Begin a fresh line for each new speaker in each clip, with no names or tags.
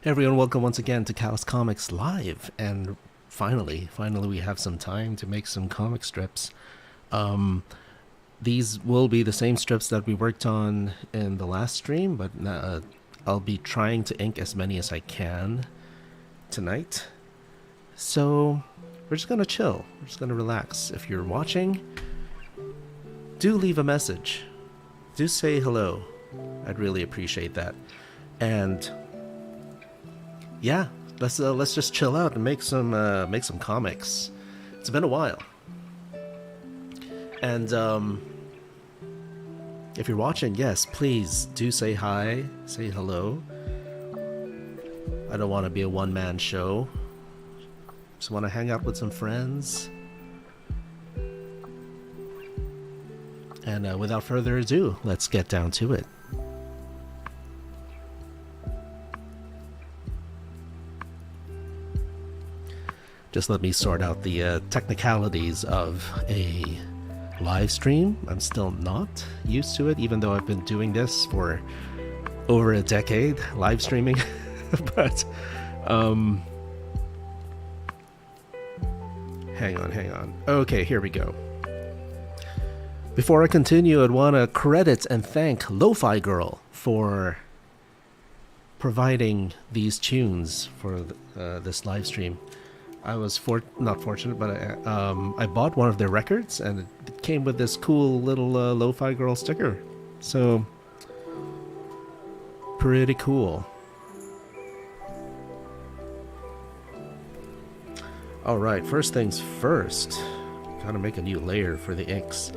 Hey everyone, welcome once again to Callous Comics Live, and finally we have some time to make some comic strips. Um, these will be the same strips that we worked on in the last stream, but I'll be trying to ink as many as I can tonight. So we're just gonna chill, we're just gonna relax. If you're watching, do leave a message. Do say hello. I'd really appreciate that. And yeah, let's just chill out and make some comics. It's been a while, and if you're watching, yes, please do say hi, say hello. I don't want to be a one-man show. Just want to hang out with some friends. And without further ado, let's get down to it. Just let me sort out the technicalities of a live stream. I'm still not used to it, even though I've been doing this for over a decade, live streaming. But hang on. Okay, here we go. Before I continue, I'd want to credit and thank Lofi Girl for providing these tunes for this live stream. I was not fortunate, but I bought one of their records, and it came with this cool little Lo-Fi Girl sticker. So, pretty cool. Alright, first things first. Gotta make a new layer for the inks.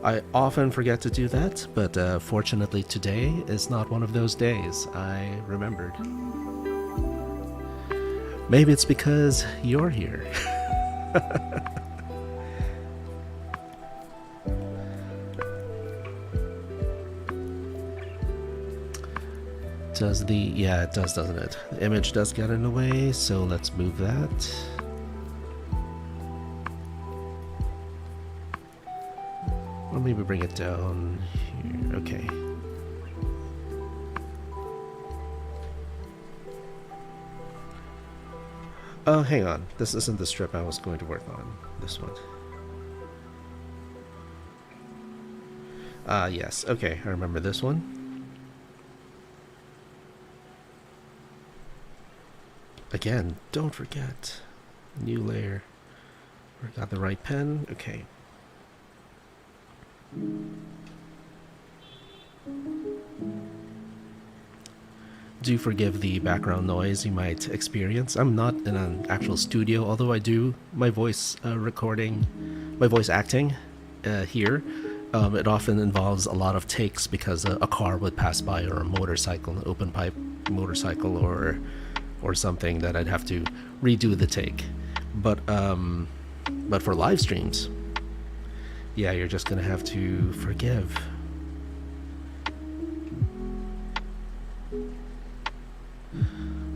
I often forget to do that, but fortunately today is not one of those days. I remembered. Maybe it's because you're here. Yeah, it does, doesn't it? The image does get in the way, so let's move that. Or maybe bring it down here. Okay. Oh, hang on. This isn't the strip I was going to work on. This one. Yes. Okay, I remember this one. Again, don't forget. New layer. We got the right pen. Okay. Do forgive the background noise you might experience. I'm not in an actual studio, although I do my voice acting here. It often involves a lot of takes because a car would pass by, or a motorcycle, an open pipe motorcycle, or something that I'd have to redo the take. But for live streams, yeah, you're just gonna have to forgive.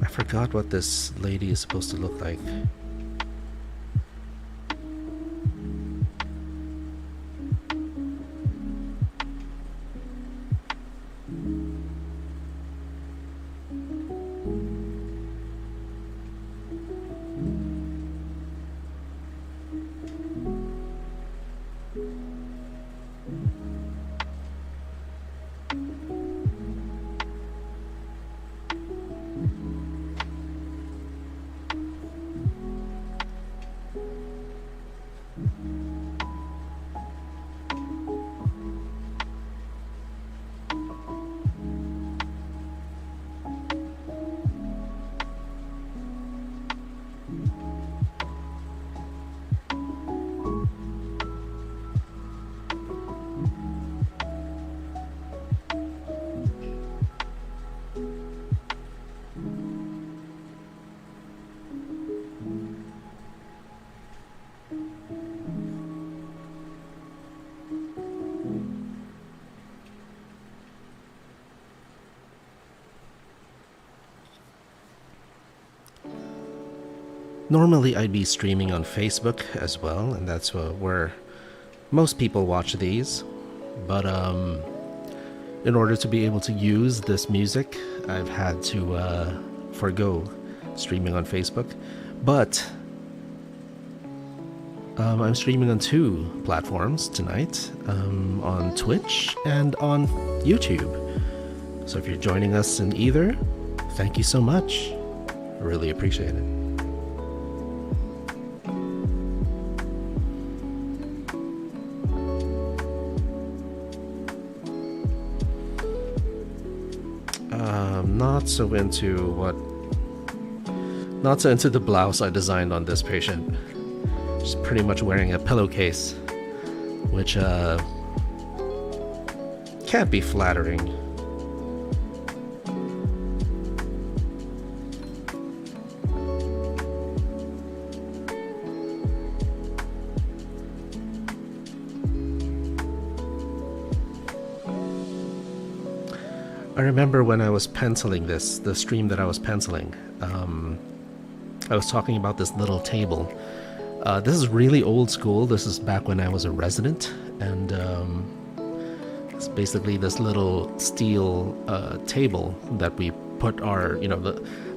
I forgot what this lady is supposed to look like. Normally I'd be streaming on Facebook as well, and that's where most people watch these. But in order to be able to use this music, I've had to forgo streaming on Facebook, but I'm streaming on 2 platforms tonight, on Twitch and on YouTube. So if you're joining us in either, thank you so much. I really appreciate it. Not so into the blouse I designed on this patient. She's pretty much wearing a pillowcase, which can't be flattering. I remember when I was penciling this, the stream that I was penciling, I was talking about this little table. This is really old school. This is back when I was a resident, and it's basically this little steel table that we put our,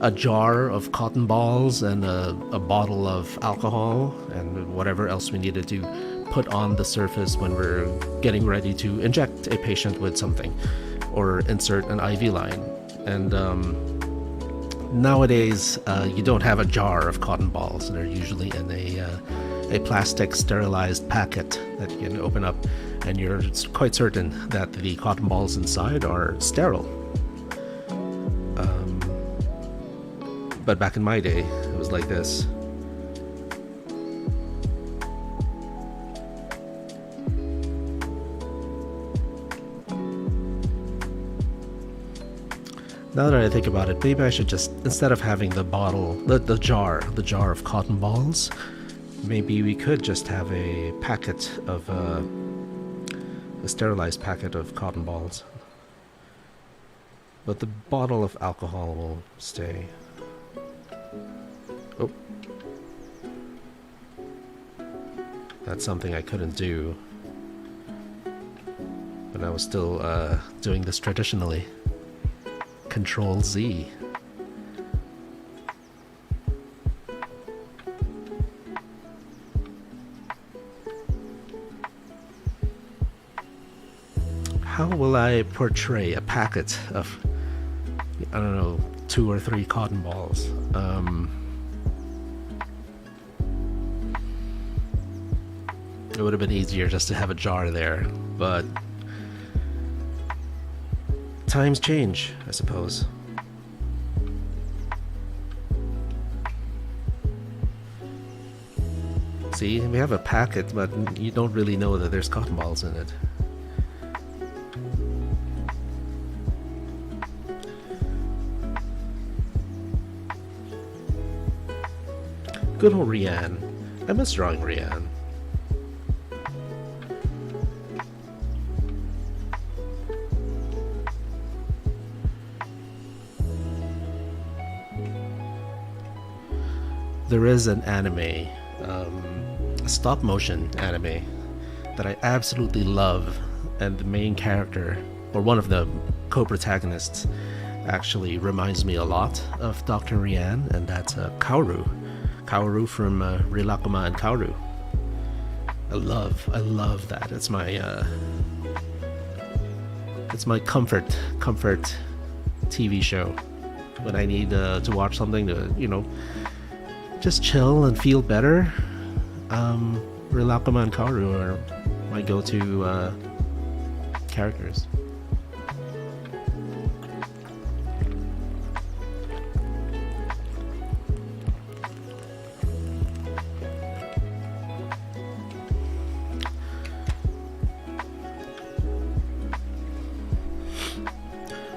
a jar of cotton balls and a bottle of alcohol and whatever else we needed to put on the surface when we're getting ready to inject a patient with something or insert an IV line. And nowadays, you don't have a jar of cotton balls. They're usually in a plastic sterilized packet that you can open up, and you're quite certain that the cotton balls inside are sterile. But back in my day, it was like this. Now that I think about it, maybe I should just, instead of having the bottle, the jar of cotton balls, maybe we could just have a packet of, a sterilized packet of cotton balls. But the bottle of alcohol will stay. Oh. That's something I couldn't do. But I was still doing this traditionally. Control Z. How will I portray a packet of, I don't know, 2 or 3 cotton balls? It would have been easier just to have a jar there, but times change, I suppose. See, we have a packet, but you don't really know that there's cotton balls in it. Good old Rianne. I miss drawing Rianne. There is an anime, a stop motion anime that I absolutely love, and the main character, or one of the co-protagonists, actually reminds me a lot of Dr. Rianne, and that's Kaoru. Kaoru from Rilakuma and Kaoru. I love that. It's my comfort TV show when I need to watch something to, just chill and feel better. Rilakuma and Kaoru are my go-to characters.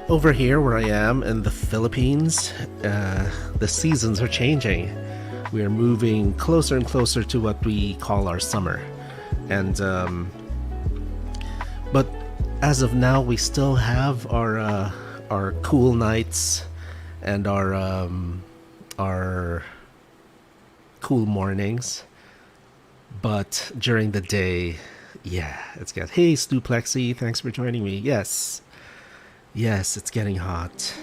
Over here where I am in the Philippines, the seasons are changing. We are moving closer and closer to what we call our summer. And but as of now, we still have our cool nights and our cool mornings. But during the day, yeah, it's getting... Hey, Stuplexy, thanks for joining me. Yes, it's getting hot.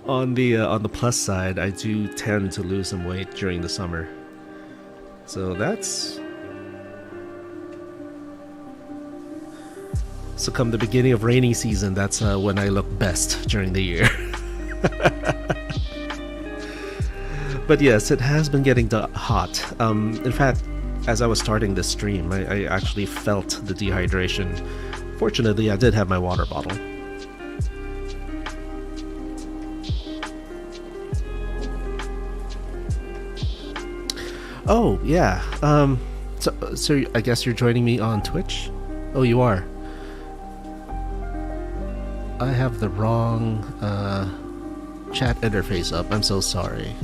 On the plus side, I do tend to lose some weight during the summer. So that's so come the beginning of rainy season, that's when I look best during the year. But yes, it has been getting hot. In fact, as I was starting this stream, I actually felt the dehydration. Fortunately, I did have my water bottle. Oh, yeah. So I guess you're joining me on Twitch? Oh, you are. I have the wrong chat interface up. I'm so sorry.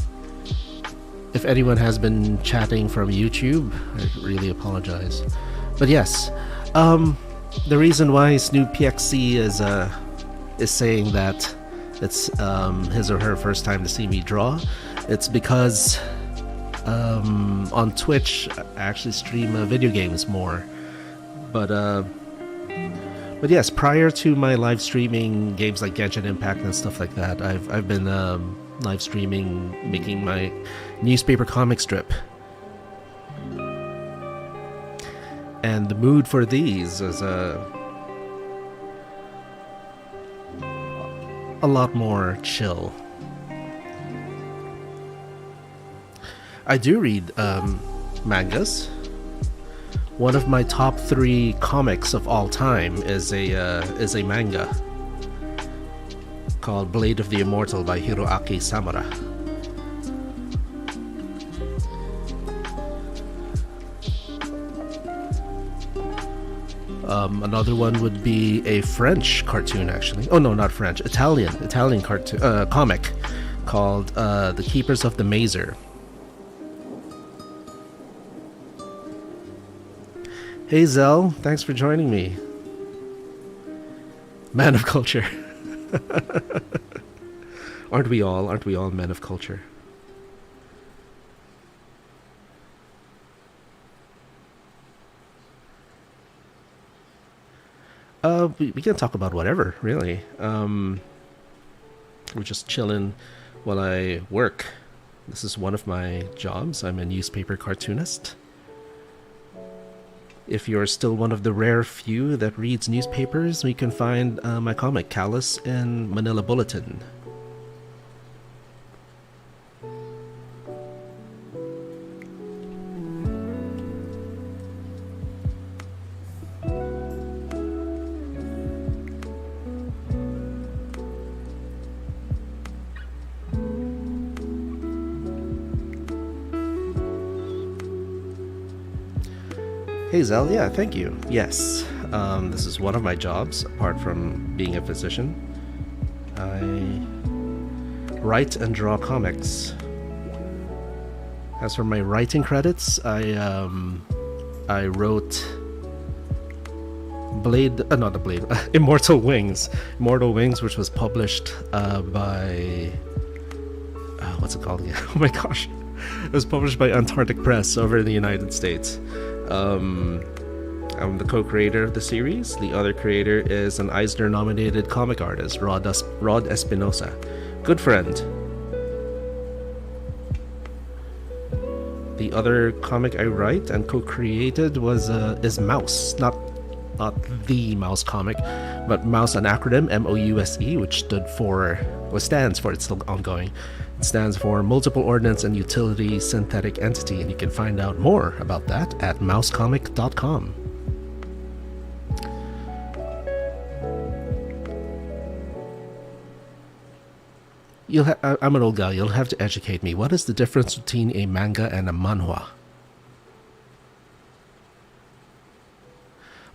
If anyone has been chatting from YouTube, I really apologize. But yes, the reason why Snoop PXC is saying that it's his or her first time to see me draw, it's because on Twitch I actually stream video games more. But yes, prior to my live streaming games like Genshin Impact and stuff like that, I've been live streaming, making my newspaper comic strip. And the mood for these is a lot more chill. I do read mangas. One of my top 3 comics of all time is a manga called Blade of the Immortal by Hiroaki Samura. Another one would be a French cartoon, actually. Oh no, not French. Italian cartoon comic called The Keepers of the Mazer. Hey Zell, thanks for joining me. Man of culture. Aren't we all men of culture? We can talk about whatever, really. We're just chilling while I work. This is one of my jobs. I'm a newspaper cartoonist. If you're still one of the rare few that reads newspapers, you can find my comic Callous in Manila Bulletin. Hey Zell, yeah, thank you. Yes, this is one of my jobs, apart from being a physician. I write and draw comics. As for my writing credits, I wrote Immortal Wings, which was published by what's it called again? Oh my gosh, it was published by Antarctic Press over in the United States. I'm the co-creator of the series. The other creator is an Eisner-nominated comic artist, Rod Espinosa. Good friend. The other comic I write and co-created is Mouse, not the Mouse comic, but Mouse, an acronym, MOUSE, which stands for, it's still ongoing. It stands for Multiple Ordnance and Utility Synthetic Entity, and you can find out more about that at mousecomic.com. I'm an old guy, you'll have to educate me. What is the difference between a manga and a manhwa?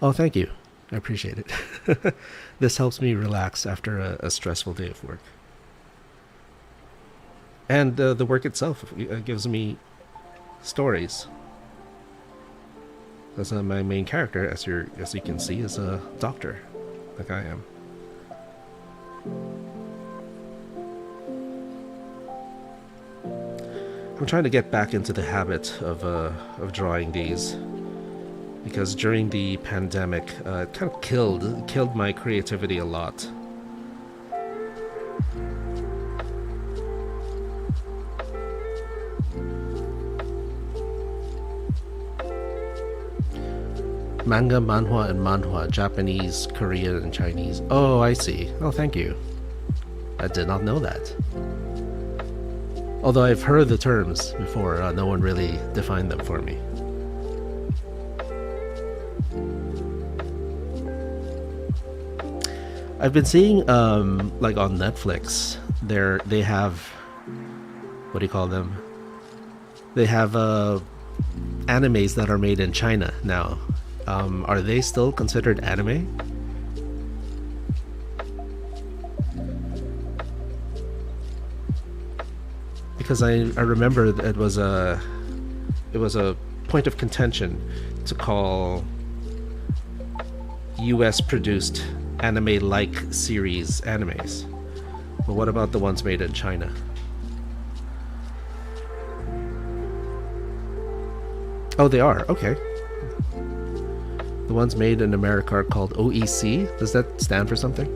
Oh, thank you. I appreciate it. This helps me relax after a stressful day of work. And the work itself gives me stories. Because my main character, as you can see, is a doctor, like I am. I'm trying to get back into the habit of drawing these, because during the pandemic, it kind of killed my creativity a lot. Manga, manhwa, and manhwa. Japanese, Korean, and Chinese. Oh, I see. Oh, thank you. I did not know that. Although I've heard the terms before, no one really defined them for me. I've been seeing, like on Netflix, they have, what do you call them? They have animes that are made in China now. Are they still considered anime? Because I remember it was a point of contention to call US produced anime-like series animes. But what about the ones made in China? Oh, they are. Okay. The ones made in America are called OEC. Does that stand for something?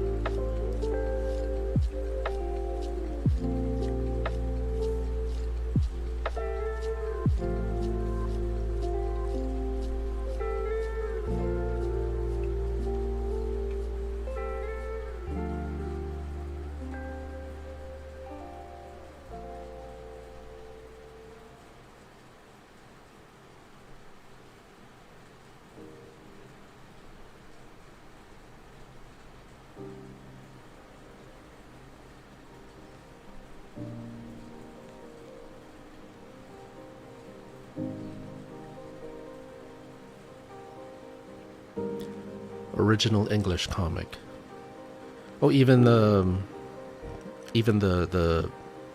Original English comic. Oh, even the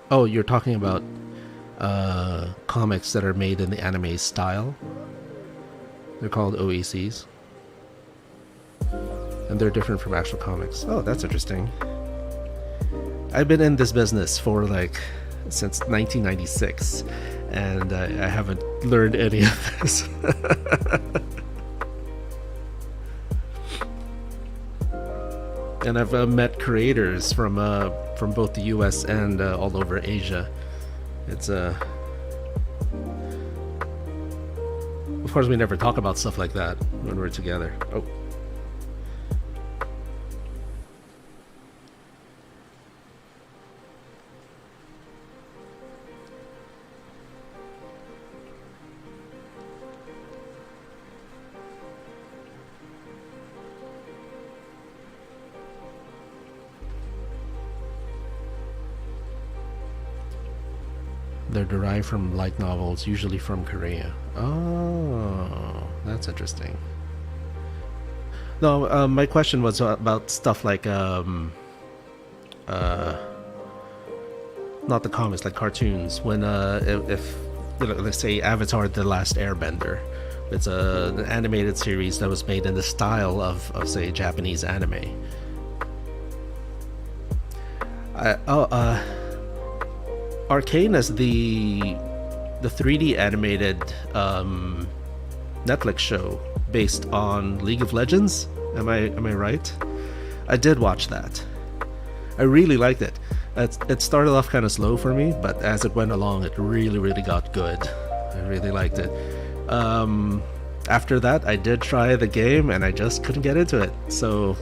oh, you're talking about comics that are made in the anime style. They're called OECs, and they're different from actual comics. Oh, that's interesting. I've been in this business for like since 1996, and I haven't learned any of this. And I've met creators from both the U.S. and all over Asia. It's of course, we never talk about stuff like that when we're together. Oh. They're derived from light novels, usually from Korea. Oh, that's interesting. No, my question was about stuff like not the comics, like cartoons. When if you know, let's say Avatar: The Last Airbender, it's an animated series that was made in the style of say Japanese anime. Arcane is the 3D animated Netflix show based on League of Legends. Am I right? I did watch that. I really liked it. It started off kind of slow for me, but as it went along, it really got good. I really liked it. After that, I did try the game, and I just couldn't get into it. So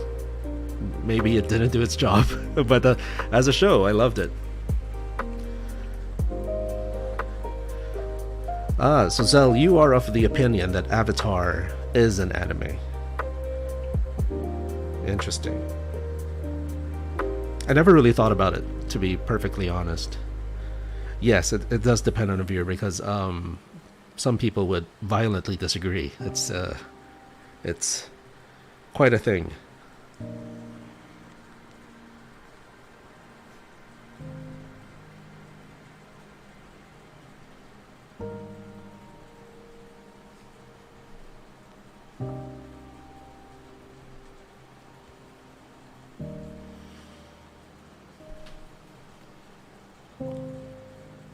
maybe it didn't do its job. But as a show, I loved it. So Zell, you are of the opinion that Avatar is an anime. Interesting. I never really thought about it, to be perfectly honest. Yes, it does depend on the viewer, because some people would violently disagree. It's quite a thing.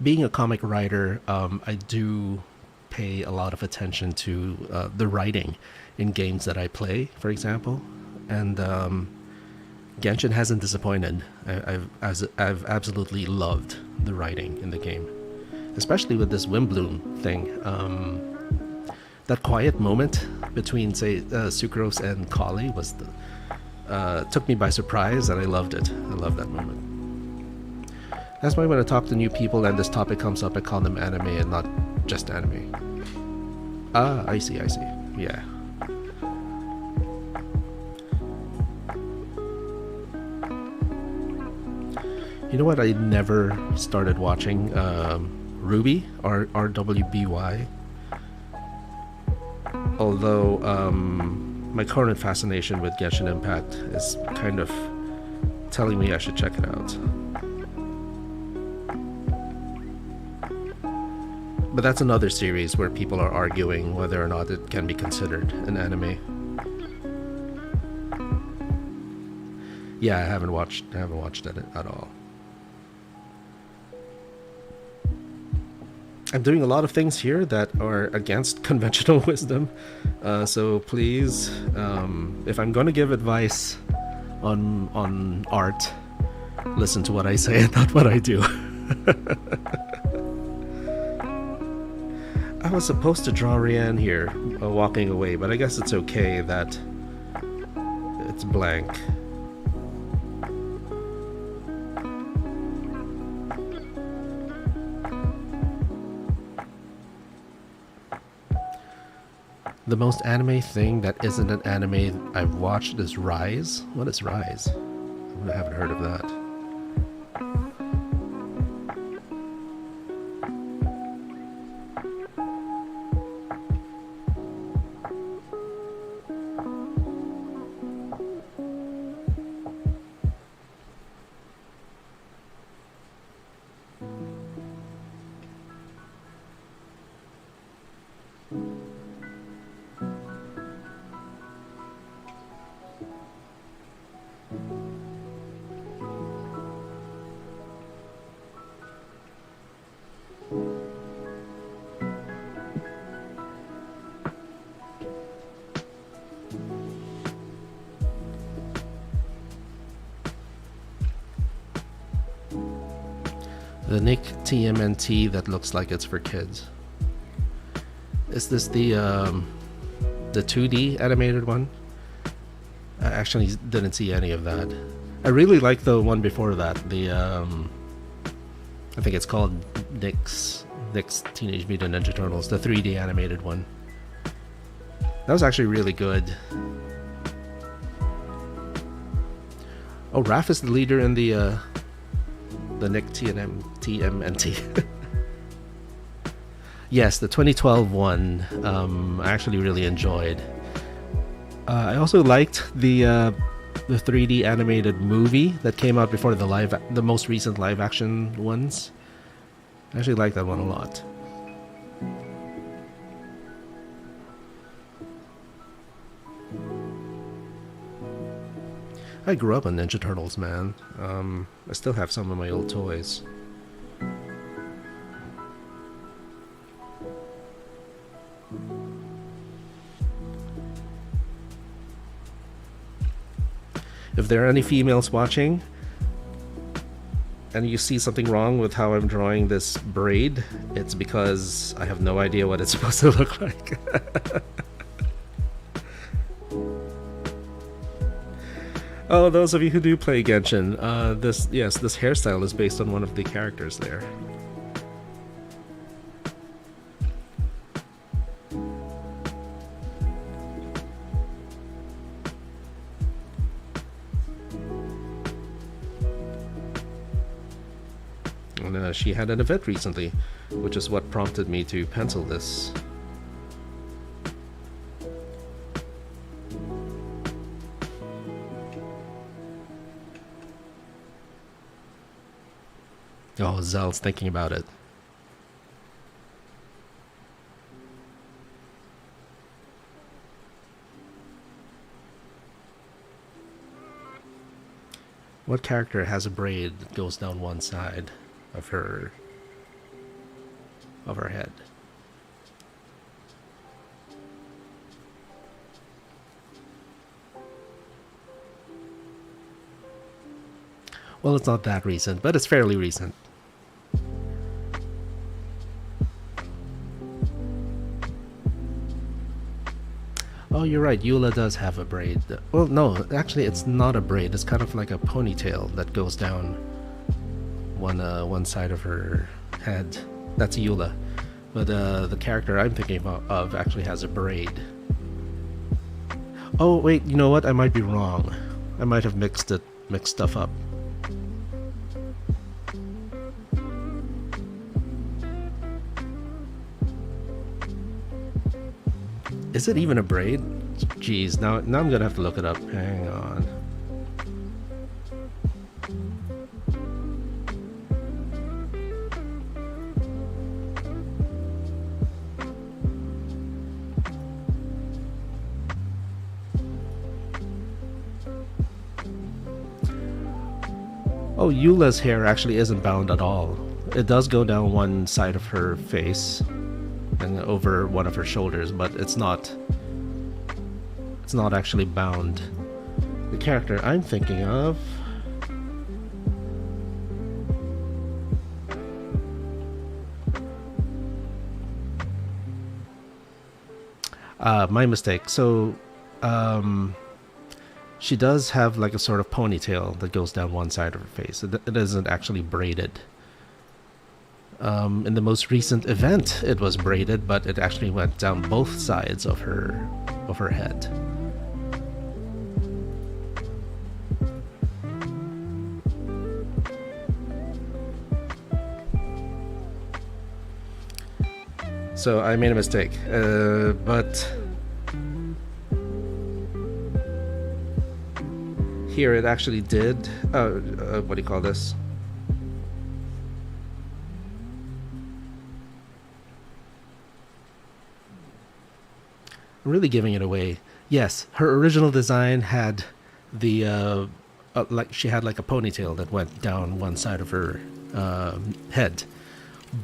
Being a comic writer, I do pay a lot of attention to the writing in games that I play, for example. And Genshin hasn't disappointed. I've absolutely loved the writing in the game, especially with this Wimbloom thing. That quiet moment between, say, Sucrose and Kali was took me by surprise, and I loved it. I love that moment. That's why when I talk to new people and this topic comes up, I call them anime and not just anime. Ah, I see. Yeah. You know what? I never started watching Ruby, RWBY. Although my current fascination with Genshin Impact is kind of telling me I should check it out. But that's another series where people are arguing whether or not it can be considered an anime. Yeah, I haven't watched it at all. I'm doing a lot of things here that are against conventional wisdom, so please, if I'm going to give advice on art, listen to what I say and not what I do. I was supposed to draw Rianne here, walking away, but I guess it's okay that it's blank. The most anime thing that isn't an anime I've watched is Rise. What is Rise? I haven't heard of that. The Nick TMNT that looks like it's for kids. Is this the 2D animated one? I actually didn't see any of that. I really like the one before that. The I think it's called Nick's Teenage Mutant Ninja Turtles, the 3D animated one. That was actually really good. Oh, Raph is the leader in the Nick TMNT. Yes, the 2012 one. I actually really enjoyed. I also liked the 3D animated movie that came out before the most recent live action ones. I actually like that one a lot. I grew up on Ninja Turtles, man. I still have some of my old toys. If there are any females watching and you see something wrong with how I'm drawing this braid, it's because I have no idea what it's supposed to look like. Oh, those of you who do play Genshin, this hairstyle is based on one of the characters there. And she had an event recently, which is what prompted me to pencil this. Oh, Zell's thinking about it. What character has a braid that goes down one side of her head? Well, it's not that recent, but it's fairly recent. you're right. Eula does have a braid. Well, no, actually, it's not a braid. It's kind of like a ponytail that goes down one side of her head. That's Eula. But the character I'm thinking of actually has a braid. Oh wait, you know what? I might be wrong. I might have mixed stuff up. Is it even a braid? Jeez, now I'm gonna have to look it up. Hang on. Oh, Eula's hair actually isn't bound at all. It does go down one side of her face and over one of her shoulders, but it's not actually bound. The character I'm thinking of, my mistake. So she does have like a sort of ponytail that goes down one side of her face. It isn't actually braided. In the most recent event, it was braided, but it actually went down both sides of her head. So I made a mistake, but here it actually did. What do you call this? I'm really giving it away. Yes, her original design had the like she had like a ponytail that went down one side of her head,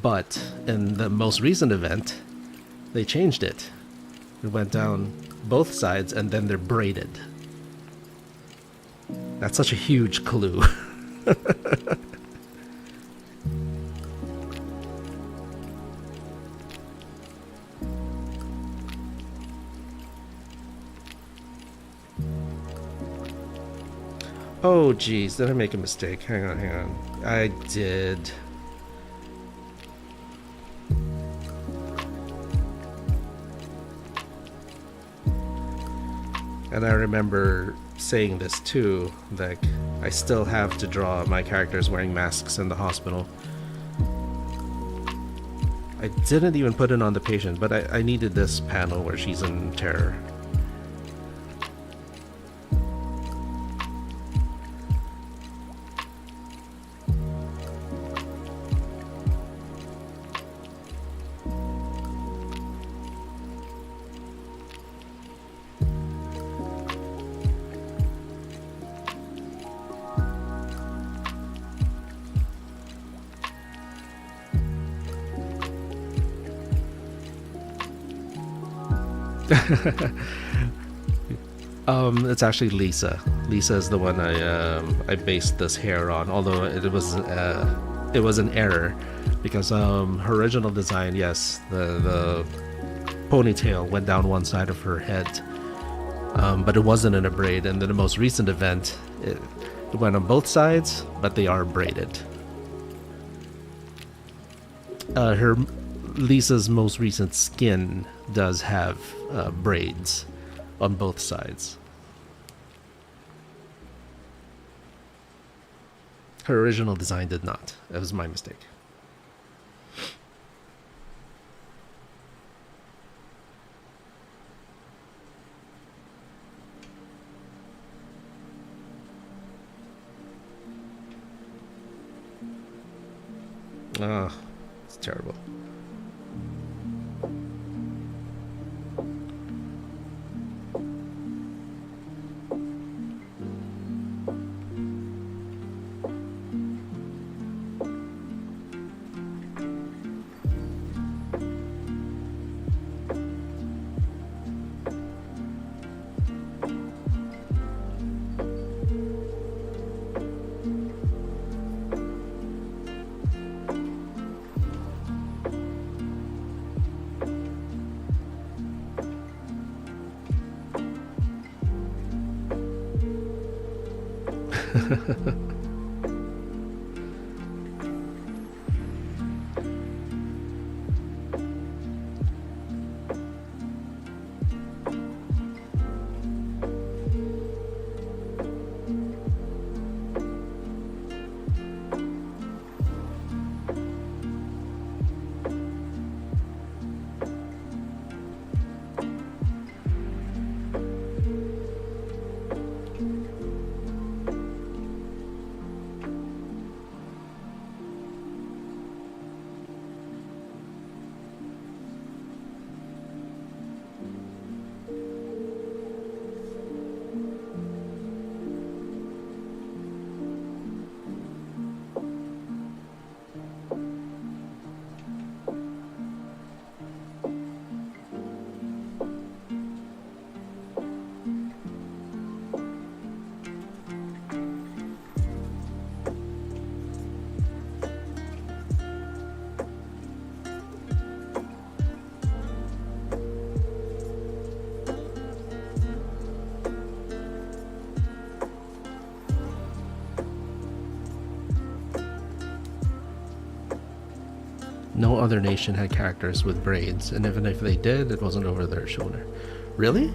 but in the most recent event, they changed it. It went down both sides, and then they're braided. That's such a huge clue. Oh geez, did I make a mistake? Hang on. I did. And I remember saying this too, like I still have to draw my characters wearing masks in the hospital. I didn't even put it on the patient, but I needed this panel where she's in terror. It's actually Lisa. Lisa is the one I based this hair on, although it was an error because her original design, yes, the ponytail went down one side of her head, but it wasn't in a braid. And in the most recent event, it went on both sides, but they are braided. Her Lisa's most recent skin does have braids on both sides. Her original design did not. That was my mistake. Ah, it's terrible. No other nation had characters with braids, and even if they did, it wasn't over their shoulder. Really?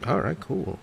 Alright, cool.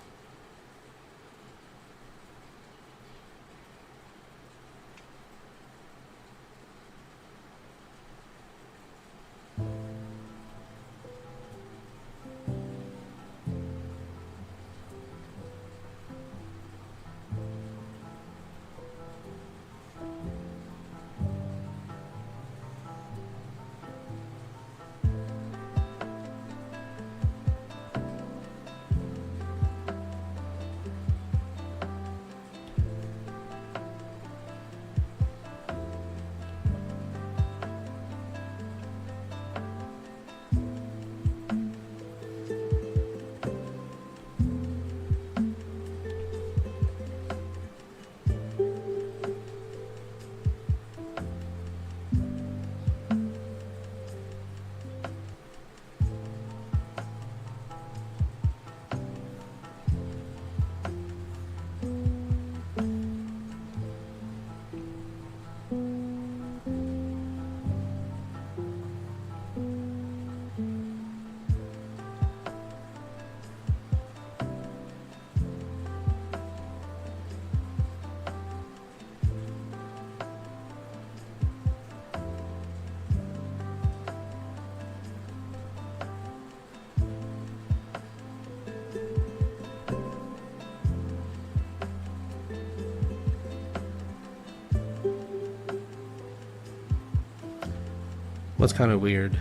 What's kind of weird?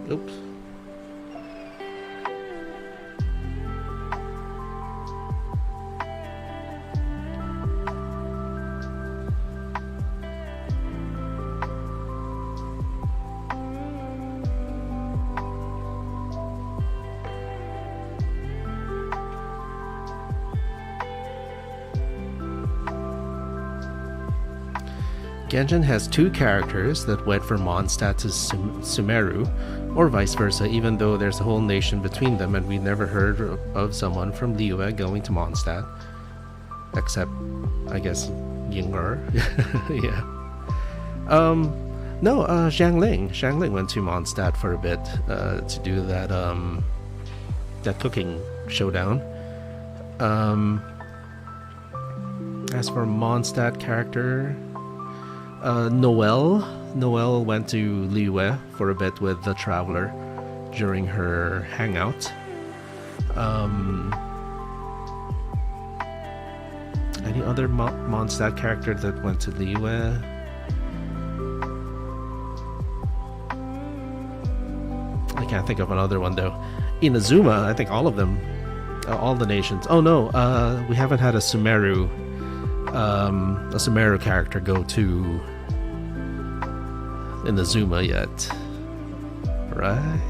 Oops. Genjin has two characters that went from Mondstadt to Sumeru, or vice versa, even though there's a whole nation between them and we never heard of someone from Liyue going to Mondstadt. Except, I guess, Ying'er. Yeah. No, Zhang Ling. Zhang Ling went to Mondstadt for a bit to do that cooking showdown. Um, as for Mondstadt character, Noelle went to Liyue for a bit with the Traveler during her hangout. Any other Mondstadt character that went to Liyue? I can't think of another one though. Inazuma, I think all of them, all the nations. Oh no, we haven't had a Sumeru character go to Inazuma yet, right?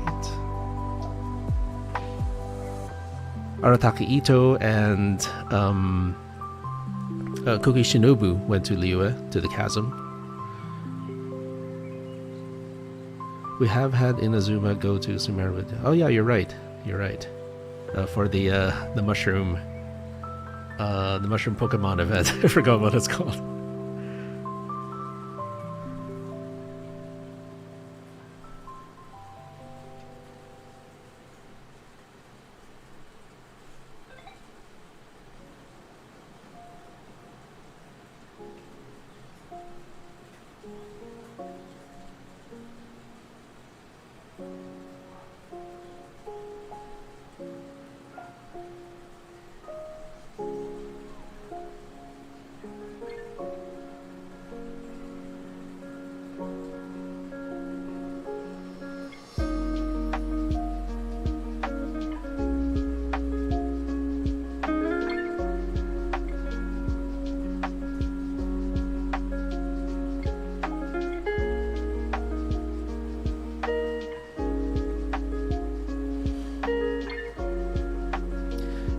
Arataki Ito and Koki Shinobu went to Liyue, to the chasm. We have had Inazuma go to Sumeru. Oh yeah, you're right. You're right. For the mushroom Pokemon event. I forgot what it's called.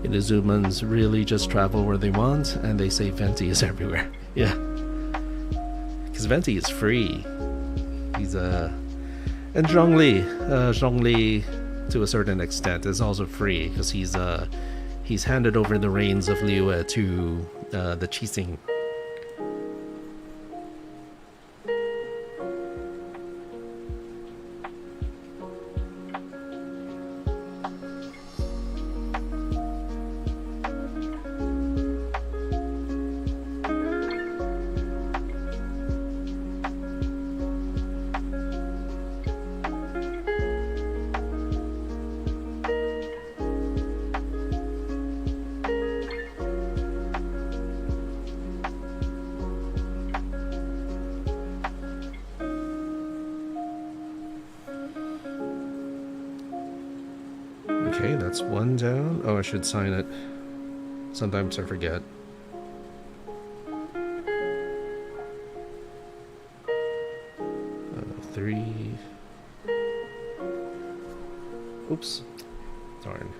Inazumans really just travel where they want, and they say Venti is everywhere. Yeah. Because Venti is free. He's and Zhongli, to a certain extent, is also free, because he's handed over the reins of Liyue to the Qixing. Okay, that's one down. Oh, I should sign it. Sometimes I forget. Three. Oops. Darn.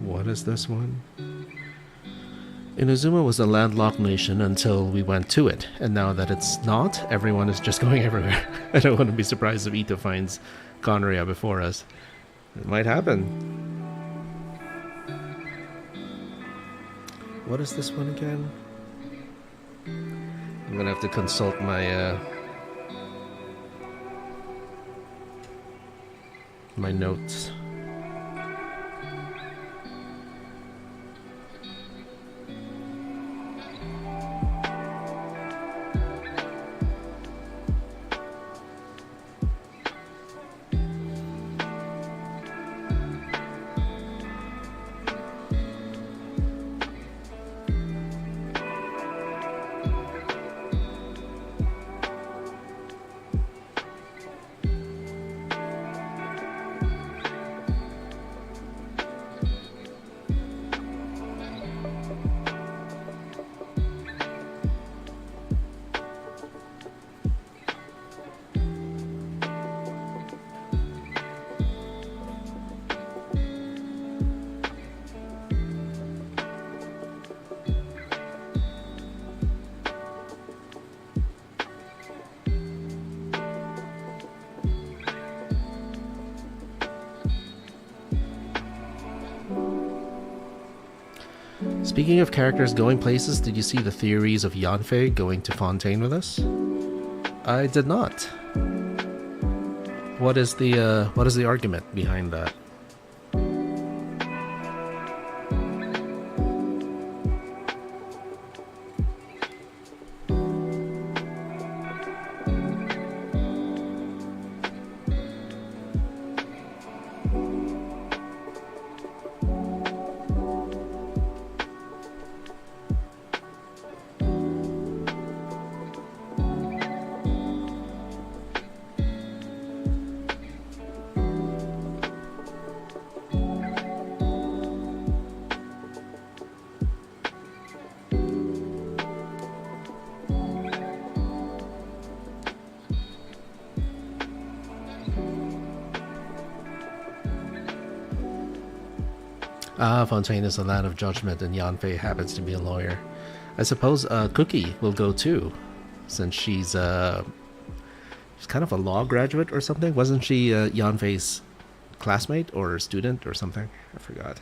What is this one? Inazuma was a landlocked nation until we went to it, and now that it's not, everyone is just going everywhere. I don't want to be surprised if Ito finds Gonorrhea before us. It might happen. What is this one again? I'm gonna have to consult my my notes. Speaking of characters going places, did you see the theories of Yanfei going to Fontaine with us? I did not. What is the argument behind that? Ah, Fontaine is the land of judgment, and Yanfei happens to be a lawyer. I suppose Cookie will go too, since she's kind of a law graduate or something. Wasn't she Yanfei's classmate or student or something? I forgot.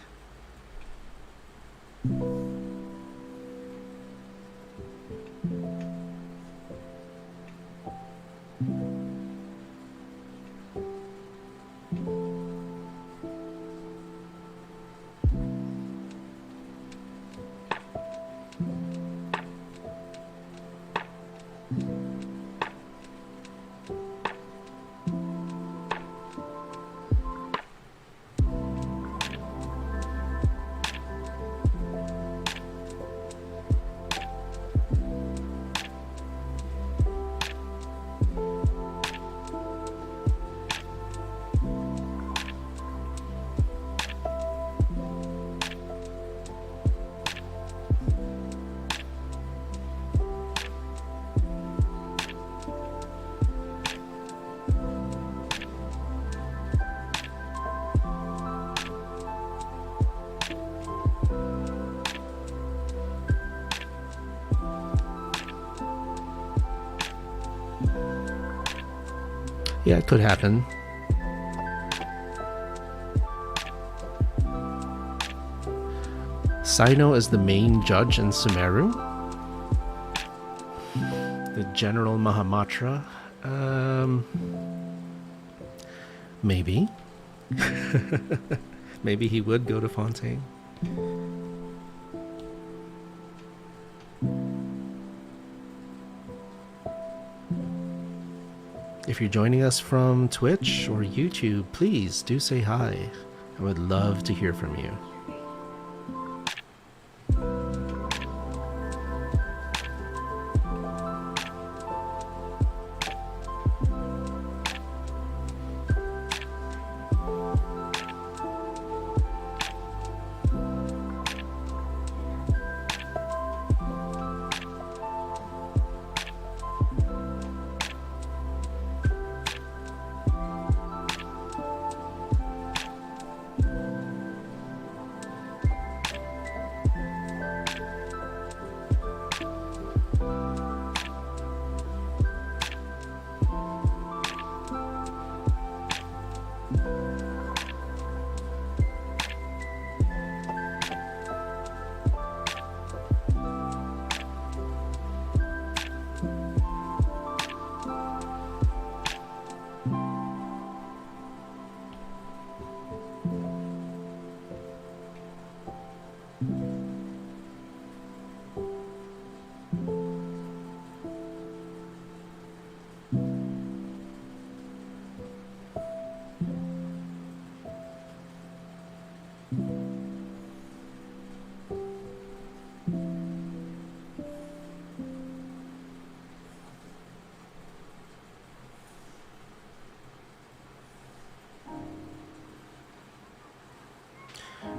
Yeah, it could happen. Sino is the main judge in Sumeru. The General Mahamatra. Maybe. Maybe he would go to Fontaine. If you're joining us from Twitch or YouTube, please do say hi. I would love to hear from you.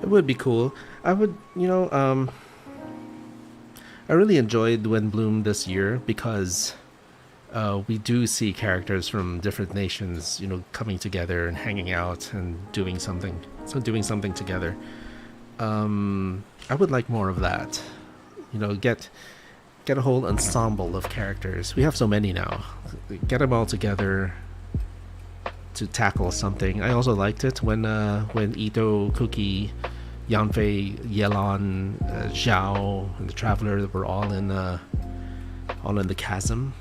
It would be cool. I would, I really enjoyed Wind Bloom this year because we do see characters from different nations, coming together and hanging out and doing something. So doing something together. I would like more of that. Get a whole ensemble of characters. We have so many now. Get them all together to tackle something. I also liked it when Ito, Cookie, Yanfei, Yelan, Zhao, and the Traveler were all in the chasm.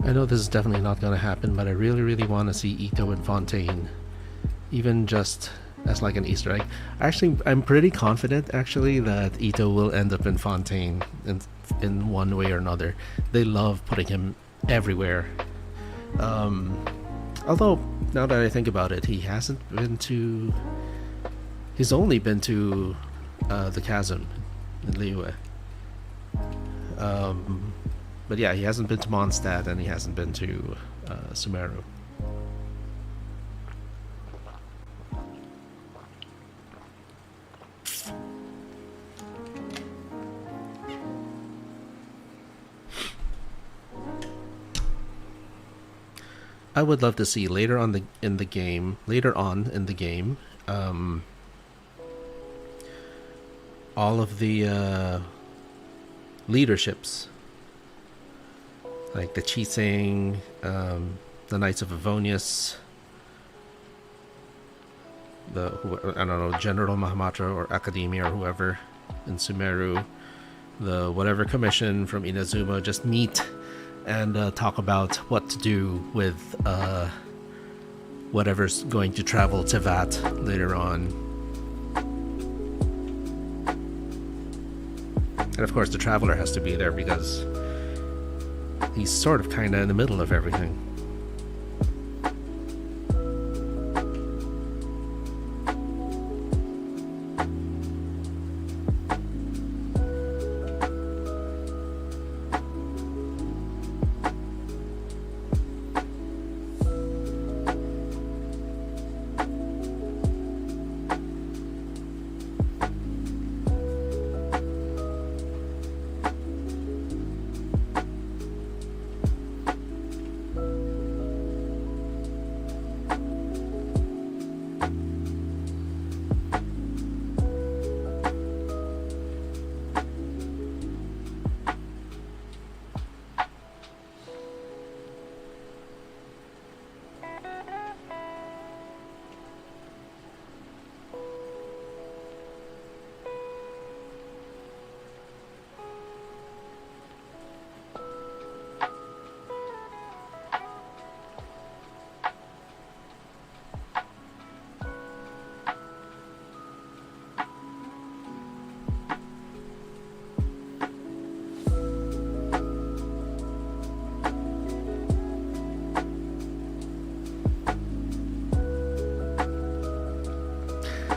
I know this is definitely not going to happen, but I really, really want to see Ito and Fontaine, even just as like an Easter egg. Actually, I'm pretty confident actually that Ito will end up in Fontaine in one way or another. They love putting him everywhere. Um, Although now that I think about it, he hasn't been to. He's only been to the chasm in Liyue. Um, but yeah, he hasn't been to Mondstadt and he hasn't been to Sumeru. I would love to see later on in the game, um, all of the leaderships, like the Chiseng, the Knights of Avonius, I don't know, General Mahamatra or Academia or whoever in Sumeru, the whatever commission from Inazuma, just meet and talk about what to do with whatever's going to travel to Vat later on. And of course, the Traveler has to be there because he's sort of kind of in the middle of everything.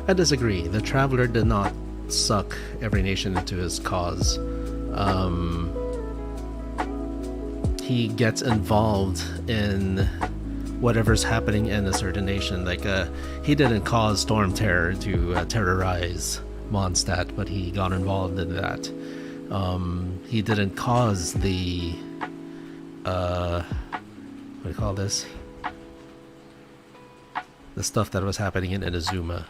I disagree. The Traveler did not suck every nation into his cause. He gets involved in whatever's happening in a certain nation. Like, he didn't cause Storm Terror to terrorize Mondstadt, but he got involved in that. He didn't cause the what do you call this? The stuff that was happening in Inazuma.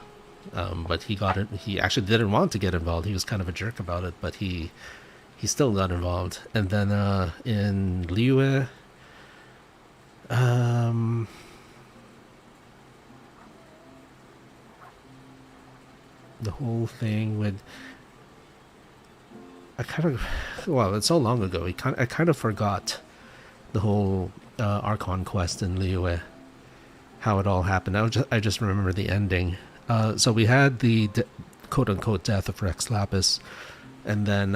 But he got it. He actually didn't want to get involved. He was kind of a jerk about it, but he still got involved. And then in Liyue, The whole thing with I kind of well, it's so long ago. I kind of forgot the whole Archon quest in Liyue, how it all happened. I just remember the ending. So we had the quote unquote death of Rex Lapis, and then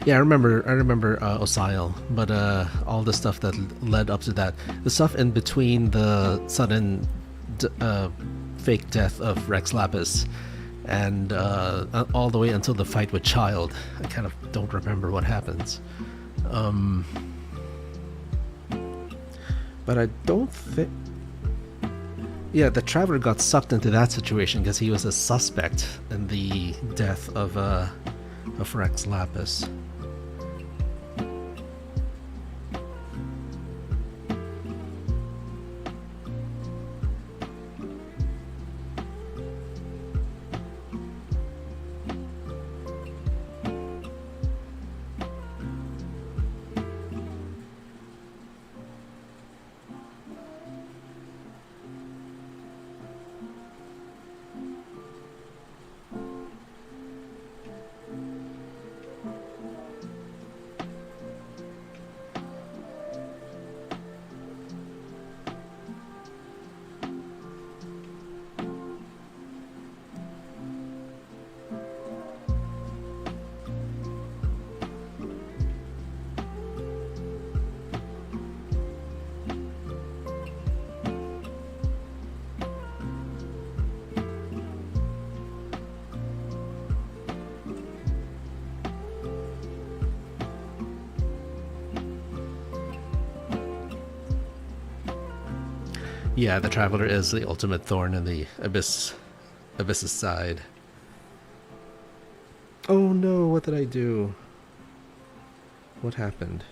yeah, I remember Osile, but all the stuff that led up to that, the stuff in between the sudden fake death of Rex Lapis, and all the way until the fight with Child, I kind of don't remember what happens. But I don't think. Yeah, the Traveler got sucked into that situation because he was a suspect in the death of Rex Lapis. Yeah, the Traveler is the ultimate thorn in the Abyss's side. Oh no, what did I do? What happened?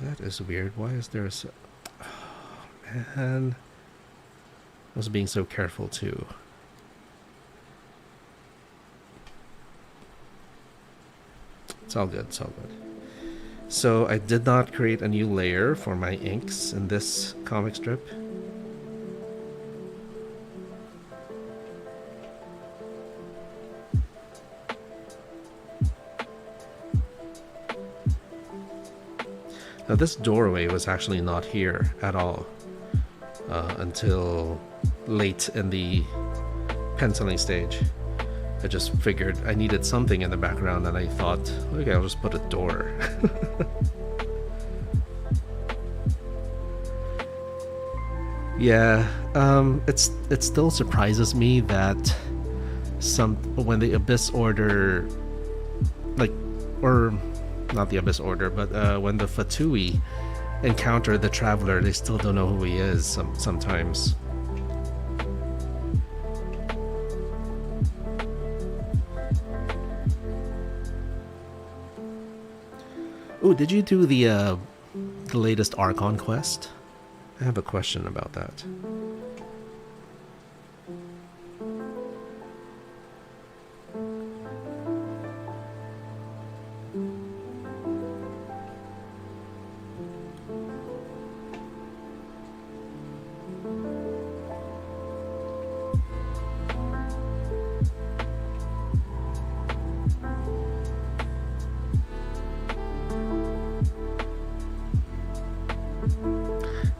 That is weird. Why is there so... Oh, man. I was being so careful too. It's all good, it's all good. So I did not create a new layer for my inks in this comic strip. Now this doorway was actually not here at all until late in the penciling stage. I just figured I needed something in the background, and I thought, okay, I'll just put a door. Yeah, it still surprises me that when the Abyss Order, like, or not the Abyss Order, but when the Fatui encounter the Traveler, they still don't know who he is sometimes. Oh, did you do the latest Archon quest? I have a question about that.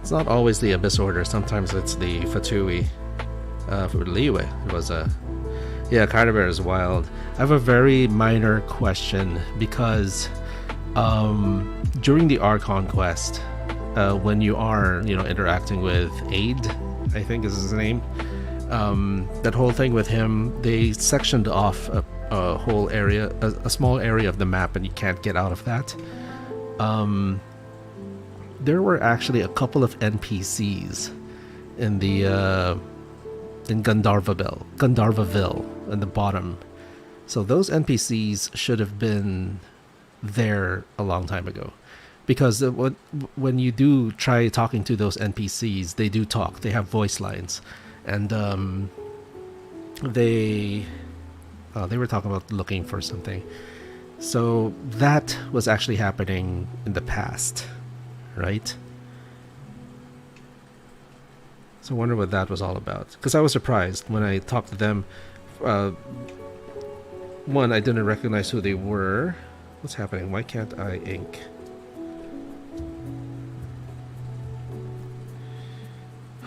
It's not always the Abyss Order, sometimes it's the Fatui. For Liyue, it was a... Yeah, Carter is wild. I have a very minor question, because during the Archon quest, when you are, interacting with Aid, I think is his name, that whole thing with him, they sectioned off a whole area, a small area of the map, and you can't get out of that. There were actually a couple of NPCs in the in Gandharvaville in the bottom. So those NPCs should have been there a long time ago, because when you do try talking to those NPCs, they do talk. They have voice lines, and they were talking about looking for something. So that was actually happening in the past. Right? So I wonder what that was all about. Because I was surprised when I talked to them. One, I didn't recognize who they were. What's happening? Why can't I ink?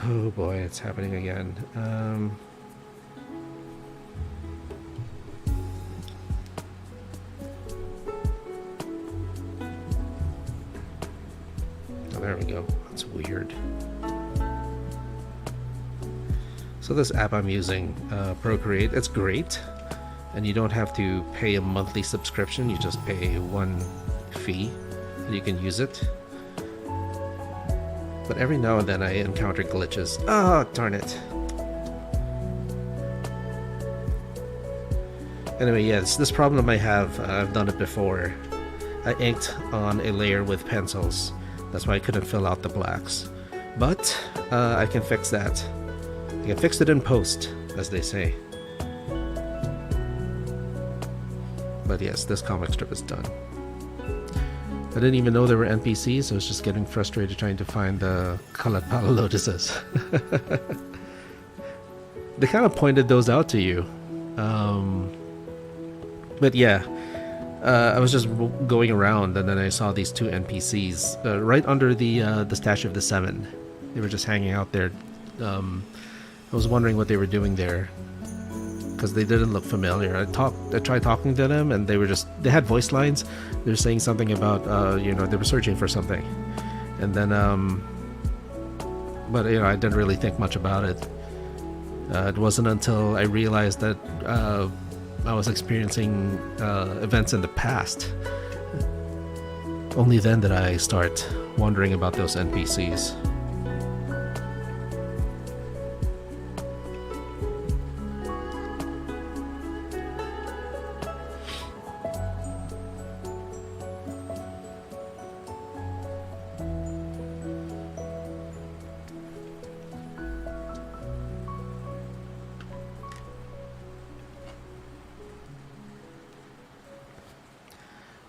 Oh boy, it's happening again. Oh, there we go. That's weird. So this app I'm using, Procreate, it's great. And you don't have to pay a monthly subscription. You just pay one fee and you can use it. But every now and then I encounter glitches. Oh, darn it. Anyway, yes, this problem I have, I've done it before. I inked on a layer with pencils. That's why I couldn't fill out the blacks. But I can fix that. I can fix it in post, as they say. But yes, this comic strip is done. I didn't even know there were NPCs, so I was just getting frustrated trying to find the colored pala lotuses. They kind of pointed those out to you. But yeah, I was just going around and then I saw these two NPCs right under the statue of the Seven. They were just hanging out there. I was wondering what they were doing there because they didn't look familiar. I tried talking to them and they had voice lines. They were saying something about they were searching for something, and then but I didn't really think much about it. It wasn't until I realized that I was experiencing events in the past. Only then did I start wondering about those NPCs.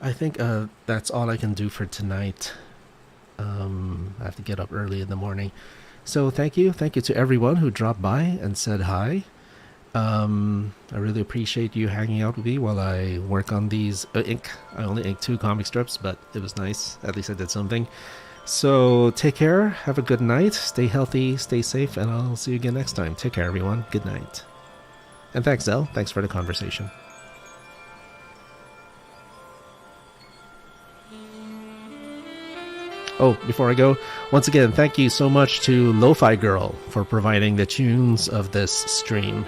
I think that's all I can do for tonight. I have to get up early in the morning. So thank you to everyone who dropped by and said hi. I really appreciate you hanging out with me while I work on these ink. I only inked 2 comic strips, but it was nice. At least I did something. So take care, have a good night, stay healthy, stay safe, and I'll see you again next time. Take care, everyone. Good night. And thanks, Zell. Thanks for the conversation. Oh, before I go, once again, thank you so much to Lofi Girl for providing the tunes of this stream.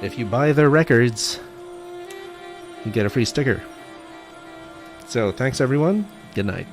If you buy their records, you get a free sticker. So, thanks everyone. Good night.